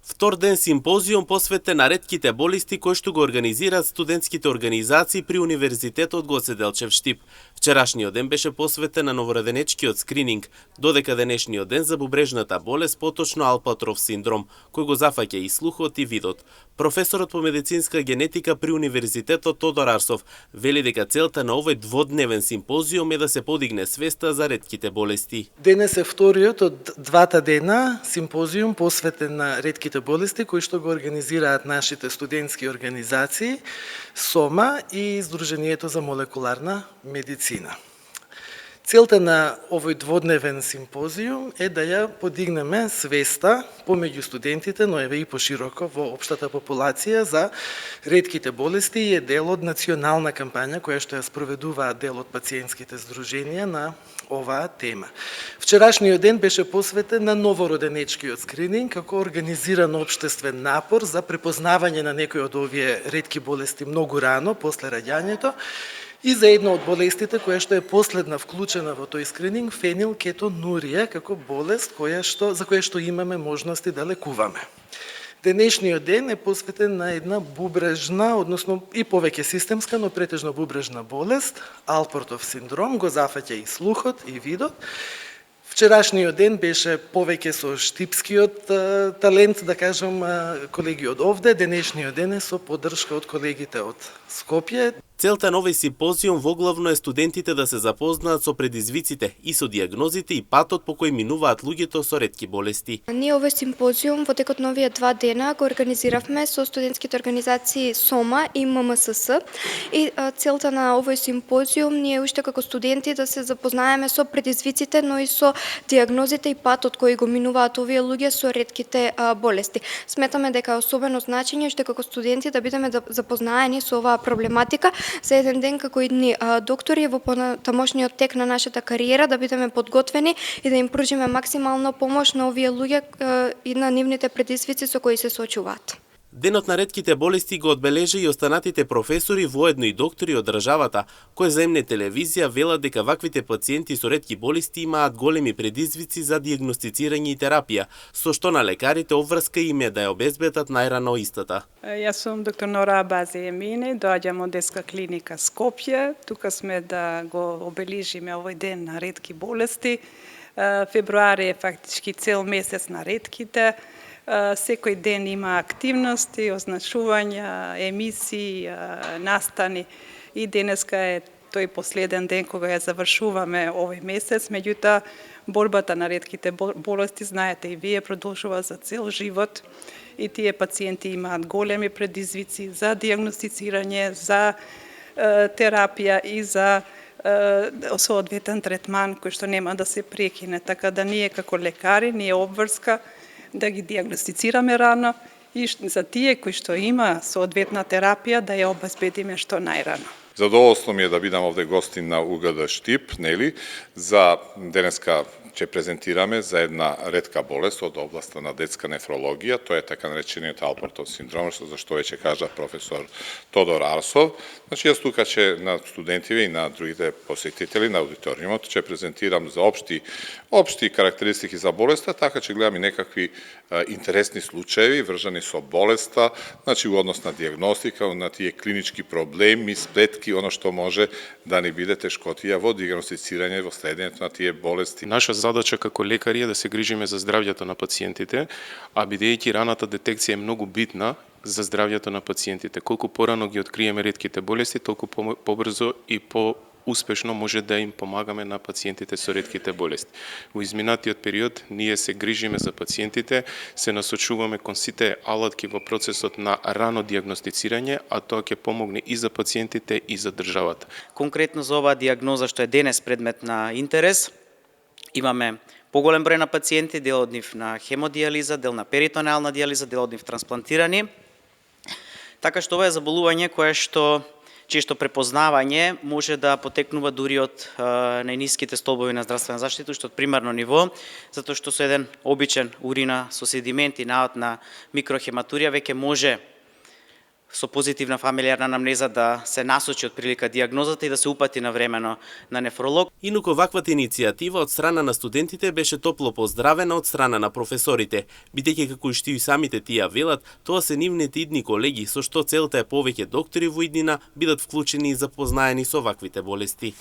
Втор ден симпозиум посветен на ретките болести кој што го организираат студентските организации при Универзитетот Гоце Делчев Штип. Вчерашниот ден беше посветен на новороденечкиот скрининг, додека денешниот ден за бубрежната болест, поточно Алпатров синдром, кој го зафаќа и слухот и видот. Професорот по медицинска генетика при Универзитетот Тодор Арсов вели дека целта на овој дводневен симпозиум е да се подигне свеста за ретките болести. Денес е вториот од двата дена симпозиум посветен на ретките болести кои што го организираат нашите студентски организации СОМА и Сдруженијето за молекуларна медицина. Целта на овој дводневен симпозиум е да ја подигнеме свеста помеѓу студентите, но еве и пошироко во општата популација за ретките болести и е дел од национална кампања која што ја спроведуваат дел од пациентските здруженија на оваа тема. Вчерашниот ден беше посветен на новороденечкиот скрининг како организиран општествен напор за препознавање на некои од овие ретки болести многу рано после раѓањето и за една од болестите која што е последна вклучена во тој скрининг, фенилкетонурија, како болест за која што имаме можности да лекуваме. Денешниот ден е посветен на една бубрежна, односно и повеќе системска, но претежно бубрежна болест, Алпортов синдром, го зафаќа и слухот и видот. Вчерашниот ден беше повеќе со штипскиот талент, да кажам, колеги од овде. Денешниот ден е со поддршка од колегите од Скопје. Целта на овој симпозиум воглавно е студентите да се запознаат со предизвиците и со диагнозите и патот по кој минуваат луѓето со ретки болести. Ние овој симпозиум во текот на овие 2 дена го организиравме со студентските организации СОМА и ММСС. И целта на овој симпозиум ние уште како студенти да се запознаеме со предизвиците, но и со диагнозите и патот кој го минуваат овие луѓе со ретките болести. Сметаме дека е особено значење уште како студенти да бидеме запознаени со оваа проблематика за еден ден како идни доктори во понатамошниот тек на нашата кариера да бидеме подготвени и да им пружиме максимално помош на овие луѓе и на нивните предизвици со кои се соочуваат. Денот на ретките болести го одбележи и останатите професори, воедно и доктори од државата, кои за МН телевизија велат дека ваквите пациенти со ретки болести имаат големи предизвици за диагностицирање и терапија, со што на лекарите обврска им е да ја обезбедат најрано истата. Јас сум доктор Нора Абази Емини, доаѓам од детска клиника Скопје. Тука сме да го обележиме овој ден на ретки болести. Февруари е фактички цел месец на ретките. Секој ден има активности, означувања, емисии, настани и денеска е тој последен ден кога ја завршуваме овој месец. Меѓутоа, борбата на ретките болести, знаете и вие, продолжува за цел живот и тие пациенти имаат големи предизвици за диагностицирање, за терапија и за соодветен третман кој што нема да се прекине. Така да ние како лекари, ние обврска да ги диагностицираме рано и за тие кои што има соодветна терапија да ја обезбедиме што најрано. Задоволство ми е да бидам овде гостин на УГД Штип, нели? За денеска ќе презентираме за една ретка болест од областа на детска нефрологија, тоа е така наречениот Алпортов синдром, за што веќе кажа професор Тодор Арсов. Значи, јас тука ќе на студентиве и на другите посетители на аудиториумот ќе презентирам за општи карактеристики за болеста, така ќе гледам и некакви интересни случаи врзани со болеста, значи во однос на диагностика, на тие клинички проблеми, сплетки, оно што може да ни биде тешкотија во диагностицирање во следењето на тие болести. Наша задача како лекари е да се грижиме за здравјето на пациентите, а бидејќи раната детекција е многу битна за здравјето на пациентите. Колку порано ги откриеме ретките болести, толку побрзо и успешно може да им помагаме на пациентите со ретките болести. Во изминатиот период ние се грижиме за пациентите, се насочуваме кон сите алатки во процесот на рано диагностицирање, а тоа ќе помогне и за пациентите и за државата. Конкретно за оваа диагноза што е денес предмет на интерес, имаме поголем број на пациенти, дел од нив на хемодиализа, дел на перитонеална диализа, дел од нив трансплантирани. Така што ова е заболување чие што препознавање може да потекнува дури од најниските столбови на здравствена заштита, што од примарно ниво, затоа што со еден обичен урина со седименти, наод на микрохематурија, веќе може со позитивна фамилиарна анамнеза да се насочи од прилика диагнозата и да се упати навремено на нефролог. Инуко ваквата иницијатива од страна на студентите беше топло поздравена од страна на професорите, бидејќи како што и самите тие велат, тоа се нивните идни колеги, со што целта е повеќе доктори во иднина бидат вклучени и запознаени со ваквите болести.